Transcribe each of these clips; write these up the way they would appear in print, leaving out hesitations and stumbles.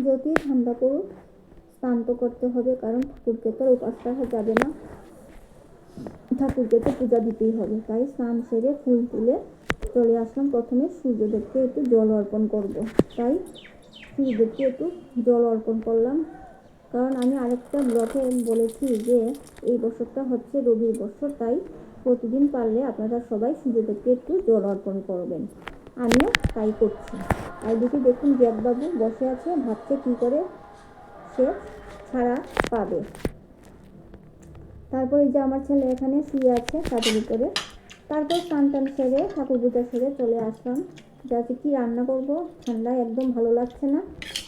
যতই ঠান্ডা পড়ুক স্নান তো করতে হবে, কারণ ঠাকুরকে তো উপাস রাখা যাবে না, ঠাকুরকে তো পূজা দিতেই হবে। তাই স্নান সেরে ফুল তুলে চলে আসলাম। প্রথমে সূর্যদেবকে একটু জল অর্পণ করব, তাই সূর্যদেবকে একটু জল অর্পণ করলাম। কারণ আমি আরেকটা ব্লগে বলেছি যে এই বছরটা হচ্ছে রবির বছর, তাই প্রতিদিন পারলে আপনারা সবাই সূর্যদেবকে একটু জল অর্পণ করবেন। আমিও তাই করছি। আর দিকে দেখুন জ্যাকবাবু বসে আছে, ভাবছে কী করে সে ছাড়া পাবে। তারপরে যে আমার ছেলে এখানে শুয়ে আছে ছাদের উপরে। তারপর স্নান টান সেরে ঠাকুর পূজা সেরে চলে আসলাম। যাতে কি রান্না করব, ঠান্ডায় একদম ভালো লাগছে না।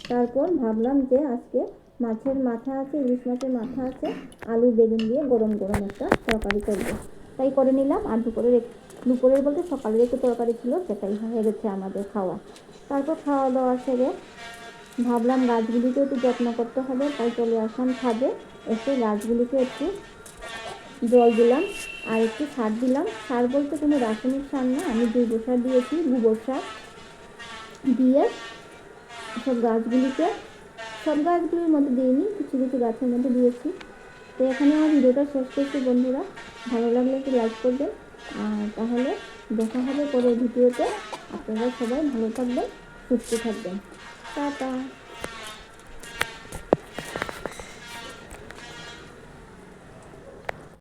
তারপর ভাবলাম যে আজকে মাছের মাথা আছে, ইলিশ মাছের মাথা আছে, আলু বেগুন দিয়ে গরম গরম একটা তরকারি করব, তাই করে নিলাম। আর দুপুরের বলতে সকালের একটু তরকারি ছিল, সেটাই হয়ে গেছে আমাদের খাওয়া। তারপর খাওয়া দাওয়া সেরে ভাবলাম গাছগুলিকে একটু যত্ন করতে হবে, তাই চলে আসলাম ছাদে। এসে গাছগুলিকে একটু জল দিলাম আর একটু সার দিলাম। সার বলতে কোনো রাসায়নিক সার না, আমি জৈব সার দিয়েছি, গোবর সার দিয়ে সব গাছগুলির মধ্যে দিইনি, কিছু কিছু গাছের মধ্যে দিয়েছি। তো এখানে আমার ভিডিওটা শেষ করছি বন্ধুরা। ভালো লাগলে একটু লাইক করবেন, আর তাহলে দেখা হবে পরের ভিডিওতে। আপনারা সবাই ভালো থাকবেন, সুস্থ থাকবেন। টাটা।